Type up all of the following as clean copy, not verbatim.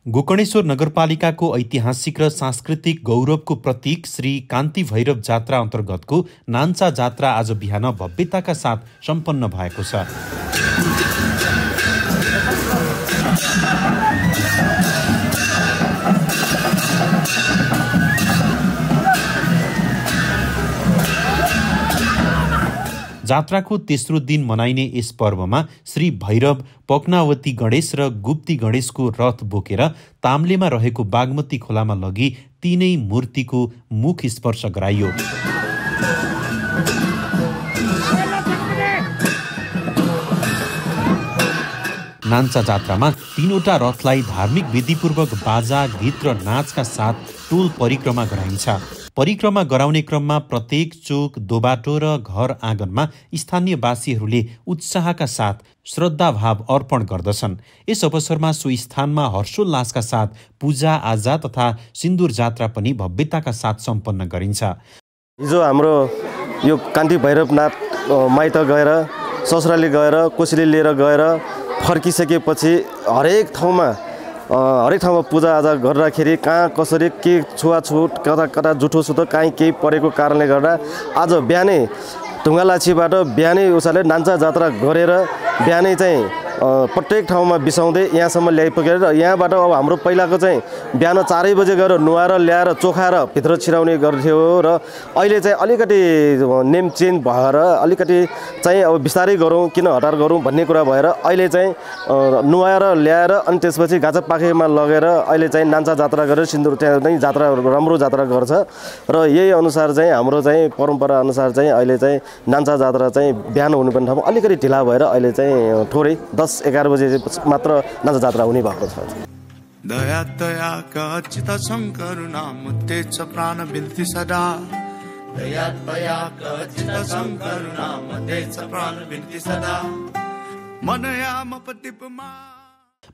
गोकर्णेश्वर नगरपालिकाको ऐतिहासिक र सांस्कृतिक गौरवको प्रतीक श्री कान्ति भैरव जात्रा अन्तर्गतको नान्चा जात्रा आज बिहान भव्यताका साथ सम्पन्न भएको छ। जात्राको तेस्रो दिन मनाइने यस पर्वमा श्री भैरव, पक्नावती गणेश र गुप्ती गणेशको रथ बोकेर ताम्लेमा रहेको बागमती खोलामा लगी तीनै मूर्तिको मुख स्पर्श गराइयो। नान्चा जात्रामा तीनवटा रथलाई धार्मिक विधिपूर्वक बाजा, गीत र नाचका साथ टोल परिक्रमा गराइन्छ। परिक्रमा गराउने क्रममा प्रत्येक चोक, दोबाटो र घर आँगनमा स्थानीयवासीहरूले उत्साहका साथ श्रद्धाभाव अर्पण गर्दछन्। यस अवसरमा सो स्थानमा हर्षोल्लासका साथ पूजा-आजा तथा सिन्दूर जात्रा पनि भव्यताका साथ सम्पन्न गरिन्छ। हिजो हाम्रो यो कान्ति भैरवनाथ माइत गएर, ससुराली गएर, कोसेली लिएर गएर फर्किसकेपछि हरेक ठाउँमा पूजाआजा गर्दाखेरि कहाँ कसरी के छुवाछुट, कता कता जुठोसुठो काहीँ केही परेको कारणले गर्दा आज बिहानै ढुङ्गालाछीबाट बिहानै उसले नान्चा जात्रा गरेर बिहानै चाहिँ प्रत्येक ठाउँमा बिसाउँदै यहाँसम्म ल्याइपुगेर यहाँबाट अब हाम्रो पहिलाको चाहिँ बिहान 4 बजे गएर नुहाएर ल्याएर चोखाएर भित्र छिराउने गर्थ्यो र अहिले चाहिँ अलिकति नेम चेन्ज भएर अलिकति चाहिँ अब बिस्तारै गरौँ, किन हतार गरौँ भन्ने कुरा भएर अहिले चाहिँ नुहाएर ल्याएर अनि त्यसपछि गाजा पाखेमा लगेर अहिले चाहिँ नान्चा जात्रा गरेर सिन्दुर त्यहाँ नै जात्रा राम्रो जात्रा गर्छ र यही अनुसार चाहिँ हाम्रो चाहिँ परम्परा अनुसार चाहिँ अहिले चाहिँ नान्चा जात्रा चाहिँ बिहान हुनुपर्ने ठाउँमा अलिकति ढिला भएर अहिले चाहिँ थोरै 10-11 बजे मात्र नान्चा जात्रा हुने भएको छ। दया दया कचित शंकर नाम तेज प्राण बिन्ती सदा। दया दया कचित शंकर नाम तेज प्राण बिन्ती सदा। मनयाम पतिपमा।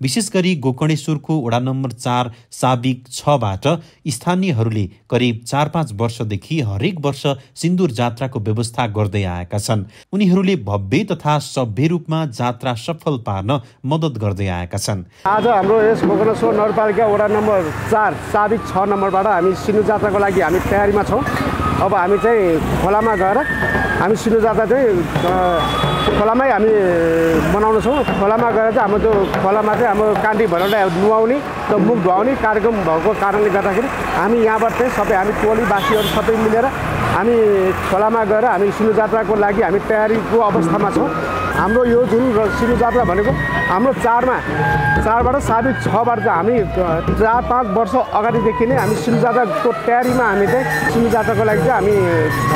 विशेष गरी गोकर्णेश्वरको वडा नम्बर 4 साबिक 6बाट स्थानीयहरूले करिब 4-5 वर्षदेखि हरेक वर्ष सिन्दूर जात्राको व्यवस्था गर्दै आएका छन्। उनीहरूले भव्य तथा सभ्य रूपमा जात्रा सफल पार्न मद्दत गर्दै आएका छन्। आज हाम्रो यस गोकर्णेश्वर नगरपालिका वडा नम्बर 4 साबिक 6 नम्बरबाट हामी सिन्दूर जात्राको लागि हामी तयारीमा छौँ। अब हामी चाहिँ खोलामा गएर हामी सिन्दूर जात्रा चाहिँ खोलामै हामी बनाउनेछौँ। खोलामा गएर चाहिँ हाम्रो त्यो खोलामा चाहिँ हाम्रो कान्ति भैरवलाई नुहाउने र मुख धुवाउने कार्यक्रम भएको कारणले गर्दाखेरि हामी यहाँबाट चाहिँ सबै हामी टोलीवासीहरू सबै मिलेर हामी खोलामा गएर हामी सिन्दूर जात्राको लागि हामी तयारीको अवस्थामा छौँ। हाम्रो यो जुन सिन्दूर जात्रा भनेको हाम्रो 4बाट साबिक 6बाट चाहिँ हामी 4-5 वर्ष अगाडिदेखि नै हामी सिन्दूर जात्राको तयारीमा हामी चाहिँ सिन्दूर जात्राको लागि चाहिँ हामी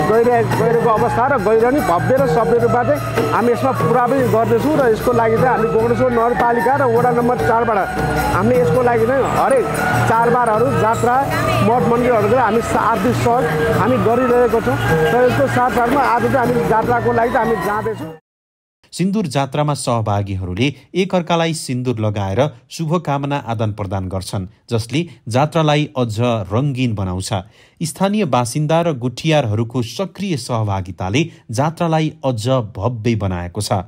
गइरहेको अवस्था र गइरहने भव्य र सभ्य रूपमा चाहिँ हामी यसमा पुरा पनि गर्दैछौँ र यसको लागि चाहिँ हामी गोकर्णेश्वर नगरपालिका र वडा नम्बर 4बाट हामीले यसको लागि चाहिँ हरेक चाडबाडहरू जात्रा मठ मन्दिरहरू हामी आर्थिक सहयोग हामी गरिरहेको छौँ र यसको साथसाथमा आज चाहिँ हामी जात्राको लागि चाहिँ हामी जाँदैछौँ। सिन्दूर जात्रामा सहभागीहरूले एकअर्कालाई सिन्दूर लगाएर शुभकामना आदान प्रदान गर्छन्, जसले जात्रालाई अझ रङ्गीन बनाउँछ। स्थानीय बासिन्दा र गुठियारहरूको सक्रिय सहभागिताले जात्रालाई अझ भव्य बनाएको छ।